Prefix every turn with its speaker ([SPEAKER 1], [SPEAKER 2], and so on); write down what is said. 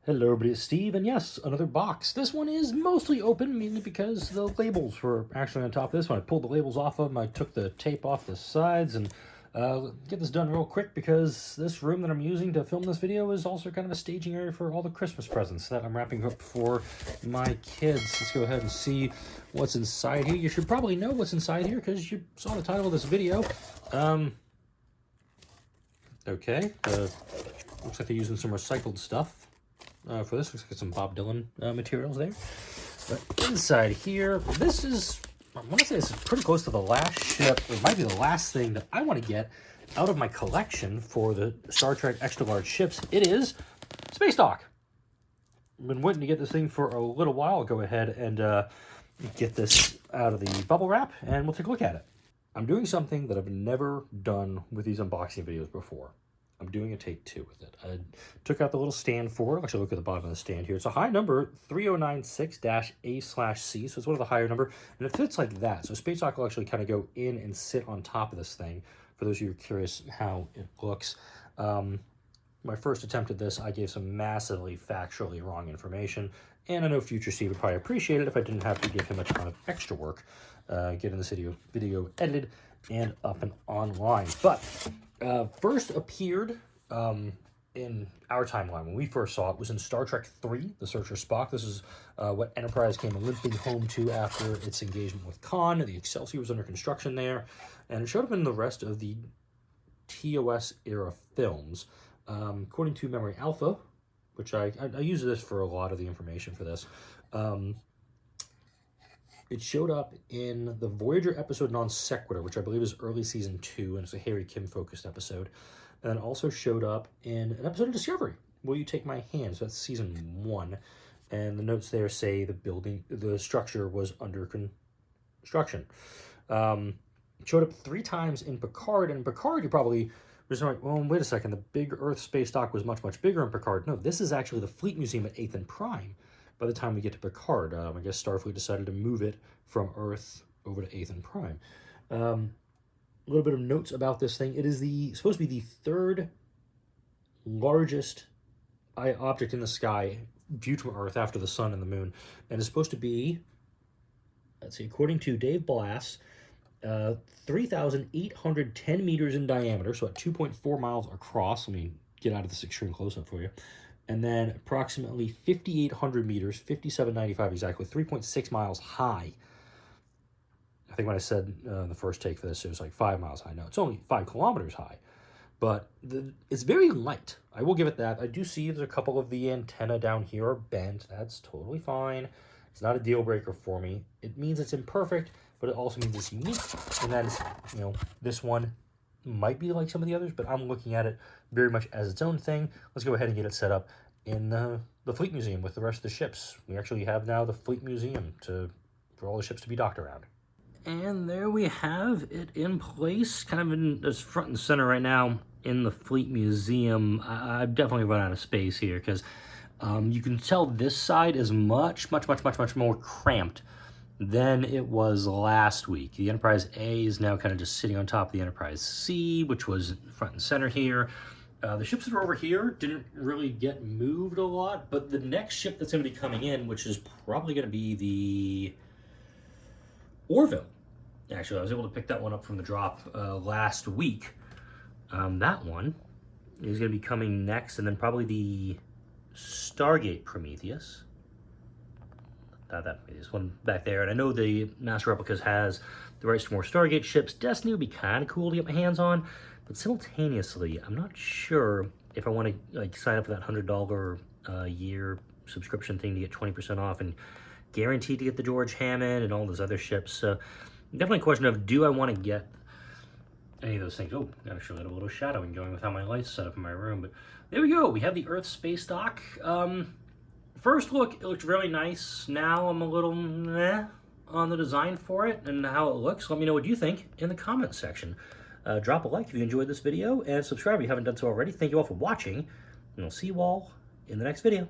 [SPEAKER 1] Hello everybody, it's Steve, and yes, another box. This one is mostly open, mainly because the labels were actually on top of this one. I pulled the labels off of them, I took the tape off the sides, and get this done real quick because this room that I'm using to film this video is also kind of a staging area for all the Christmas presents that I'm wrapping up for my kids. Let's go ahead and see what's inside here. You should probably know what's inside here because you saw the title of this video. Okay, looks like they're using some recycled stuff. For this, looks like some Bob Dylan materials there. But inside here, this is, I want to say this is pretty close to the last ship. It might be the last thing that I want to get out of my collection for the Star Trek extra large ships. It is Spacedock. I've been waiting to get this thing for a little while. I'll go ahead and get this out of the bubble wrap, and we'll take a look at it. I'm doing something that I've never done with these unboxing videos before. I'm doing a take two with it. I took out the little stand for it. Actually, look at the bottom of the stand here. It's a high number, 3096-A/C, so it's one of the higher number, and it fits like that. So Spacedock will actually kind of go in and sit on top of this thing, for those of you who are curious how it looks. My first attempt at this, I gave some massively factually wrong information, and I know future Steve would probably appreciate it if I didn't have to give him a ton of extra work getting this video edited and up and online. But first appeared in our timeline when we first saw it was in Star Trek 3, The Search for Spock. This is what Enterprise came limping home to after its engagement with Khan. The Excelsior was under construction there, and it showed up in the rest of the TOS era films. According to Memory Alpha, which I use this for a lot of the information for this, it showed up in the Voyager episode Non Sequitur, which I believe is early season 2, and it's a Harry Kim focused episode. And it also showed up in an episode of Discovery, Will You Take My Hand? So that's season 1. And the notes there say the structure was under construction. It showed up 3 times in Picard, and in Picard you probably was like, well, wait a second, the big Earth space dock was much, much bigger in Picard. No, this is actually the Fleet Museum at 8th and Prime. By the time we get to Picard, I guess Starfleet decided to move it from Earth over to 8th and Prime. A little bit of notes about this thing. It is supposed to be the 3rd largest object in the sky viewed from Earth after the sun and the moon. And it's supposed to be, let's see, according to Dave Blass, 3,810 meters in diameter, so at 2.4 miles across. Let me get out of this extreme close-up for you. And then approximately 5,800 meters, 5,795 exactly, 3.6 miles high. I think when I said the first take for this, it was like 5 miles high. No, it's only 5 kilometers high. But it's very light. I will give it that. I do see there's a couple of the antenna down here are bent. That's totally fine. It's not a deal breaker for me. It means it's imperfect, but it also means it's unique. And that is, this one might be like some of the others, but I'm looking at it very much as its own thing. Let's go ahead and get it set up in the Fleet Museum with the rest of the ships. We actually have now the Fleet Museum for all the ships to be docked around. And there we have it in place, kind of in as front and center right now in the Fleet Museum. I've definitely run out of space here because you can tell this side is much more cramped than it was last week. The Enterprise A is now kind of just sitting on top of the Enterprise C, which was front and center here. The ships that are over here didn't really get moved a lot, but the next ship that's going to be coming in, which is probably going to be the Orville. Actually, I was able to pick that one up from the drop last week. That one is going to be coming next, and then probably the Stargate Prometheus. This one back there, and I know the Master Replicas has the rights to more Stargate ships. Destiny would be kind of cool to get my hands on, but simultaneously, I'm not sure if I want to sign up for that $100 a year subscription thing to get 20% off and guaranteed to get the George Hammond and all those other ships. So definitely a question of, do I want to get any of those things? Oh, I actually had a little shadowing going with how my lights set up in my room, but there we go. We have the Earth Spacedock. First look, it looked really nice. Now I'm a little meh on the design for it and how it looks. Let me know what you think in the comments section. Drop a like if you enjoyed this video, and subscribe if you haven't done so already. Thank you all for watching, and I'll see you all in the next video.